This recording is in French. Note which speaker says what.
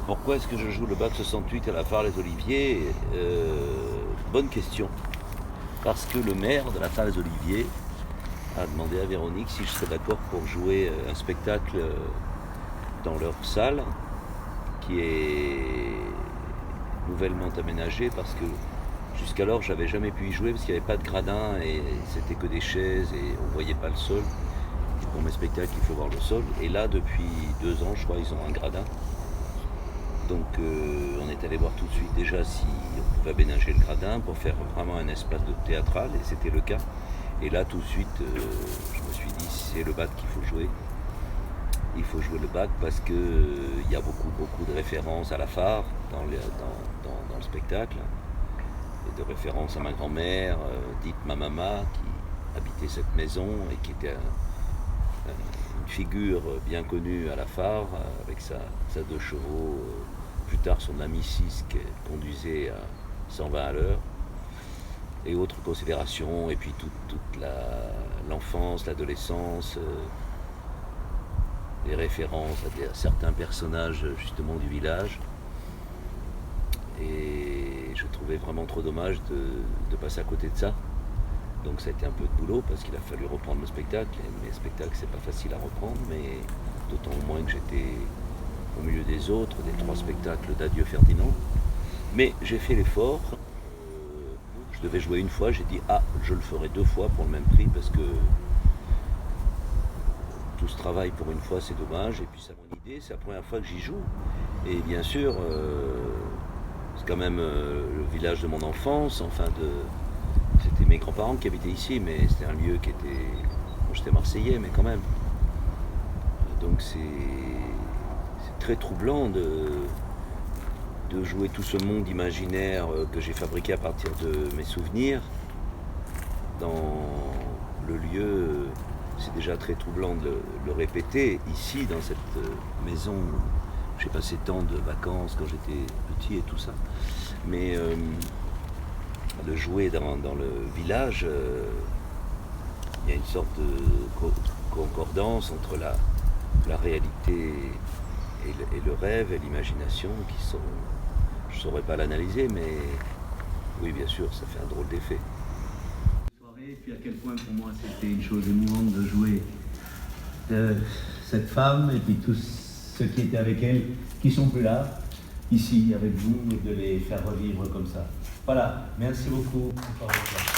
Speaker 1: Pourquoi est-ce que je joue le bac 68 à la Phare-les-Oliviers? Bonne question. Parce que le maire de la Phare-les-Oliviers a demandé à Véronique si je serais d'accord pour jouer un spectacle dans leur salle qui est nouvellement aménagée parce que jusqu'alors j'avais jamais pu y jouer parce qu'il n'y avait pas de gradin et c'était que des chaises et on ne voyait pas le sol. Pour mes spectacles il faut voir le sol et là depuis 2 ans je crois ils ont un gradin. Donc on est allé voir tout de suite déjà si on pouvait aménager le gradin pour faire vraiment un espace de théâtral et c'était le cas. Et là tout de suite je me suis dit c'est le bac qu'il faut jouer. Il faut jouer le bac parce que il y a beaucoup de références à la phare dans le spectacle. Et de références à ma grand-mère, dite ma maman, qui habitait cette maison et qui était une figure bien connue à la phare, avec sa 2 chevaux, plus tard son ami 6 qui conduisait à 120 à l'heure, et autres considérations, et puis toute l'enfance, l'adolescence, les références à certains personnages justement du village. Et je trouvais vraiment trop dommage de passer à côté de ça. Donc ça a été un peu de boulot parce qu'il a fallu reprendre le spectacle. Et mes spectacles, c'est pas facile à reprendre, mais d'autant moins que j'étais au milieu des autres, des 3 spectacles d'Adieu Ferdinand. Mais j'ai fait l'effort. Je devais jouer une fois, j'ai dit je le ferai 2 fois pour le même prix parce que tout ce travail pour une fois c'est dommage. Et puis c'est mon idée, c'est la première fois que j'y joue. Et bien sûr, c'est quand même le village de mon enfance, c'était mes grands-parents qui habitaient ici, mais c'était un lieu qui était... Bon, j'étais marseillais, mais quand même. Donc c'est très troublant de jouer tout ce monde imaginaire que j'ai fabriqué à partir de mes souvenirs dans le lieu. C'est déjà très troublant de le répéter ici, dans cette maison. J'ai passé tant de vacances quand j'étais petit et tout ça. Mais de jouer dans le village, il y a une sorte de concordance entre la réalité et le rêve et l'imagination qui sont... Je ne saurais pas l'analyser, mais oui, bien sûr, ça fait un drôle d'effet.
Speaker 2: Et puis à quel point pour moi c'était une chose émouvante de jouer cette femme et puis tous ceux qui étaient avec elle, qui sont plus là, ici avec vous, et de les faire revivre comme ça. Voilà, merci beaucoup encore une fois.